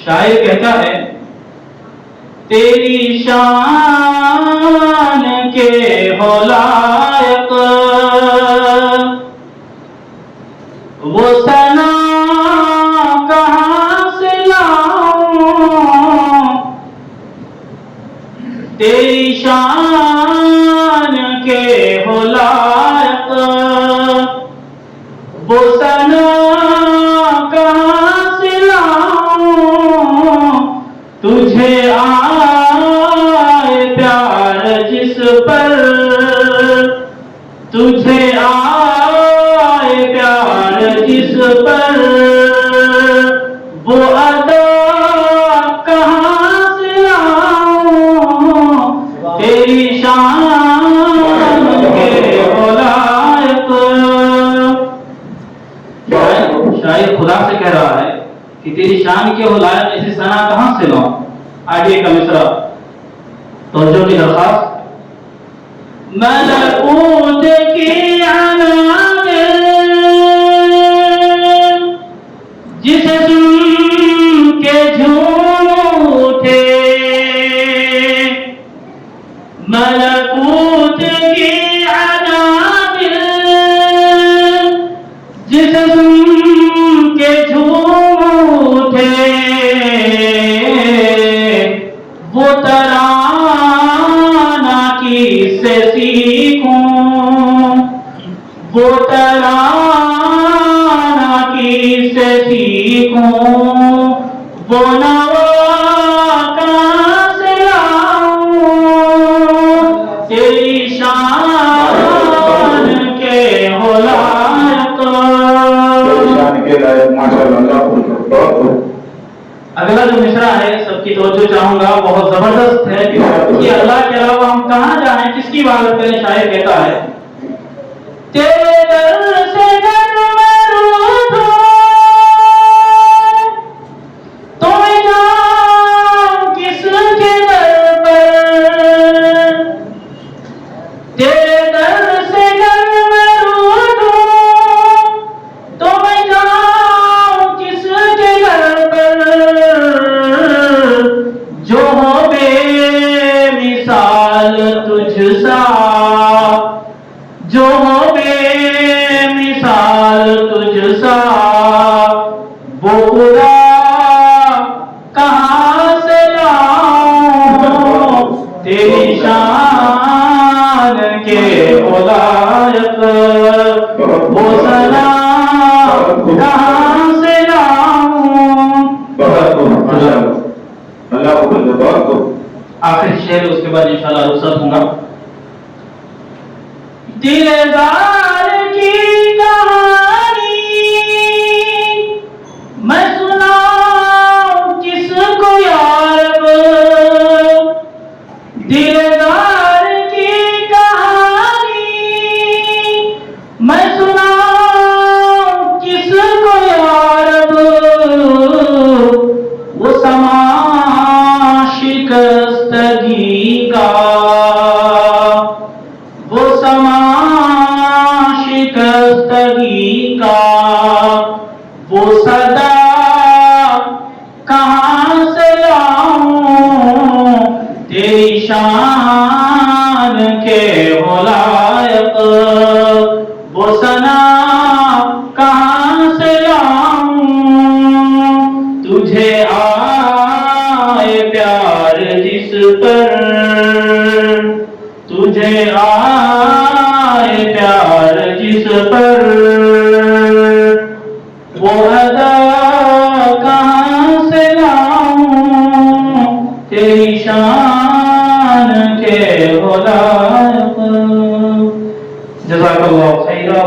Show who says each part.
Speaker 1: شاعر کہتا ہے تیری شان کے ہو لائق وہ ثنا کہاں سے لاؤں، تیری شان کے ہو لائق وہ ثنا کہاں سے لاؤں، تجھے آئے پیار جس پر، تجھے آئے پیار جس پر، وہ ادا کہاں سے لاؤں، تیری شان کے ہو لائق۔ شاعر خدا سے کہہ رہا ہے کہ تیری شان کے ہو لائق ایسی ثنا کہاں سے لاؤں۔ آگے کا مصرع توجہ کی درخواست، ملکوت کی عناصر جسے سن کے جھوم اٹھے، ملکوت کی عناصر جسے سن کے جھوم اٹھے، وہ ترانہ کس سے سیکھوں، وہ ترانہ کس سے سیکھوں، وہ نوا کہاں سے لاؤں، تیری شان کے ہو لائق۔ اگلا جو مصرع ہے سب کی توجہ چاہوں گا، بہت زبردست ہے کہ اللہ کے علاوہ ہم کہاں جائیں، کس کی عبادت کریں۔ شاعر کہتا ہے تیرے در سے گر میں روٹھوں تو میں جاؤں کس کے در پر، تیرے در سے گر میں روٹھوں تو میں جاؤں کس کے در پر، جو ہو بے مثال تجھ سا، جو ہو بے مثال تجھ سا، وہ خدا کہاں سے لاؤں، تیری شان کے ہو لائق وہ ثنا کہاں سے لاؤں۔ آخر شعر اس کے بعد انشاءاللہ رخصت ہوں گا۔ دلدار کی کہانی میں سناؤں کس کو یارب، دلدار کی کہانی میں سناؤں کس کو یارب، وہ سما شکستگی کا، وہ سما شکستگی کا، وہ صدا کہاں سے لاؤں، تیری شان کے ہو لائق وہ ثنا کہاں سے لاؤں، تجھے آئے پیار جس پر، تجھے آئے پیار جس پر، وہ ادا کہاں سے لاؤں، تیری شان کے ہو لائق۔ جزاک اللہ خیرا۔